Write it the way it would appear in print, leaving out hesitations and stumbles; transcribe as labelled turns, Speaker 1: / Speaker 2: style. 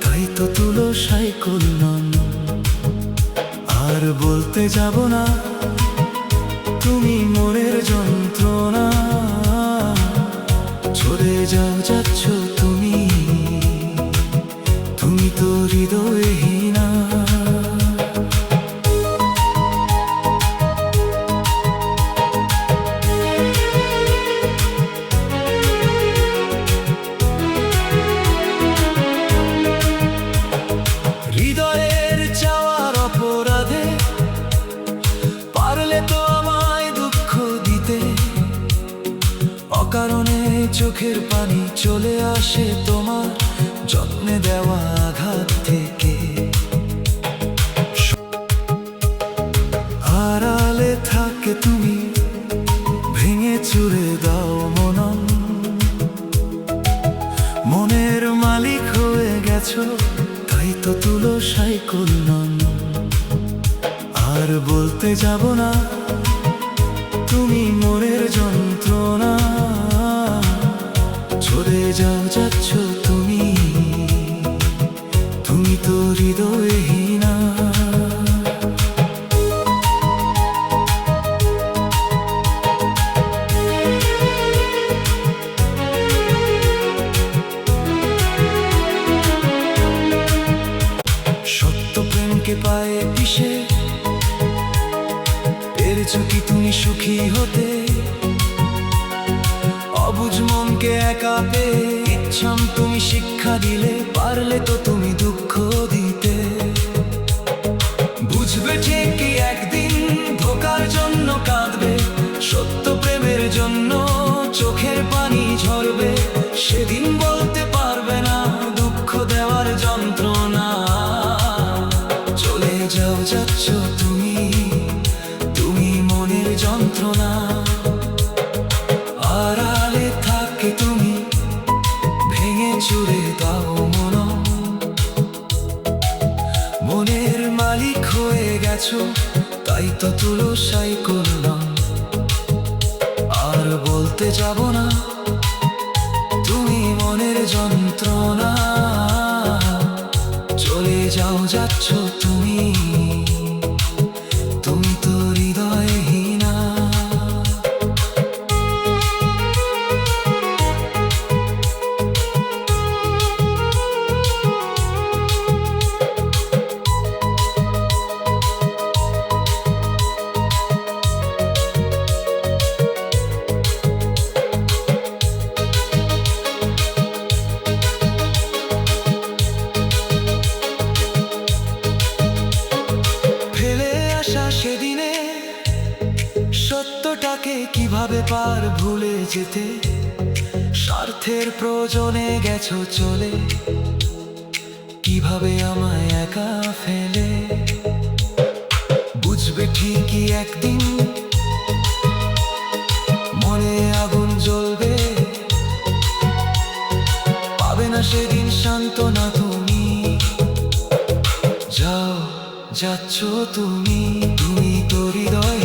Speaker 1: তাই তো তুলসায় করলাম। আর বলতে যাব না তুমি মনের যন্ত্রণা, চলে যাও যাচ্ছ তুমি, তুমি তো হৃদয়হীনা। হৃদয়ের চাওয়ার অপরাধে পারলে তো আমায় দুঃখ দিতে, অকারণে চোখের পানি চলে আসে তোমার যত্নে দেওয়া আঘাত থেকে। আড়ালে থাকে তুমি, ভেঙে চুরে দাও মনন, মনের মালিক হয়ে গেছো তাই তো তুলসায় করলাম। আর বলতে যাব না তুমি মনের যন্ত্রণা, চলে যাও যাচ্ছ তুমি, তুমি তো হৃদয়হীনা। সত্য প্রেমকে পায়ে পিষে পেরেছো কি তুমি সুখী হতে? অবুঝ মনকে একা পেয়ে ইচ্ছাম তুমি শিক্ষা দিলে, পারলে তো তুমি দুঃখ দিতে। বুঝবে ঠিকই একদিন ধোকার জন্য কাঁদবে, সত্য প্রেমের জন্য চোখের পানি ঝরবে, সেদিন বলতে পারবে না দুঃখ দেওয়ার যন্ত্রণা। চলে যাও যাচ্ছ তুমি, তুমি মনের যন্ত্রণা। আড়ালে থাকে তুমি, ভেঙে চুরে দাও মনন, মনের মালিক হয়ে গেছো তাই তো তুলসায় করলাম। আর বলতে যাব না তুমি মনের যন্ত্রণা, চলে যাও যাচ্ছ তুমি, তুমি তো হৃদয়হীনা। সেদিনে সত্যটাকে কিভাবে পার ভুলে যেতে, স্বার্থের প্রয়োজনে গেছো চলে, কিভাবে আমায় একা ফেলে। বুঝবে ঠিকই একদিন মনে আগুন জ্বলবে, পাবে না সেদিন সান্ত্বনা তুমি। যাও যাচ্ছ তুমি, তুমি তো হৃদয়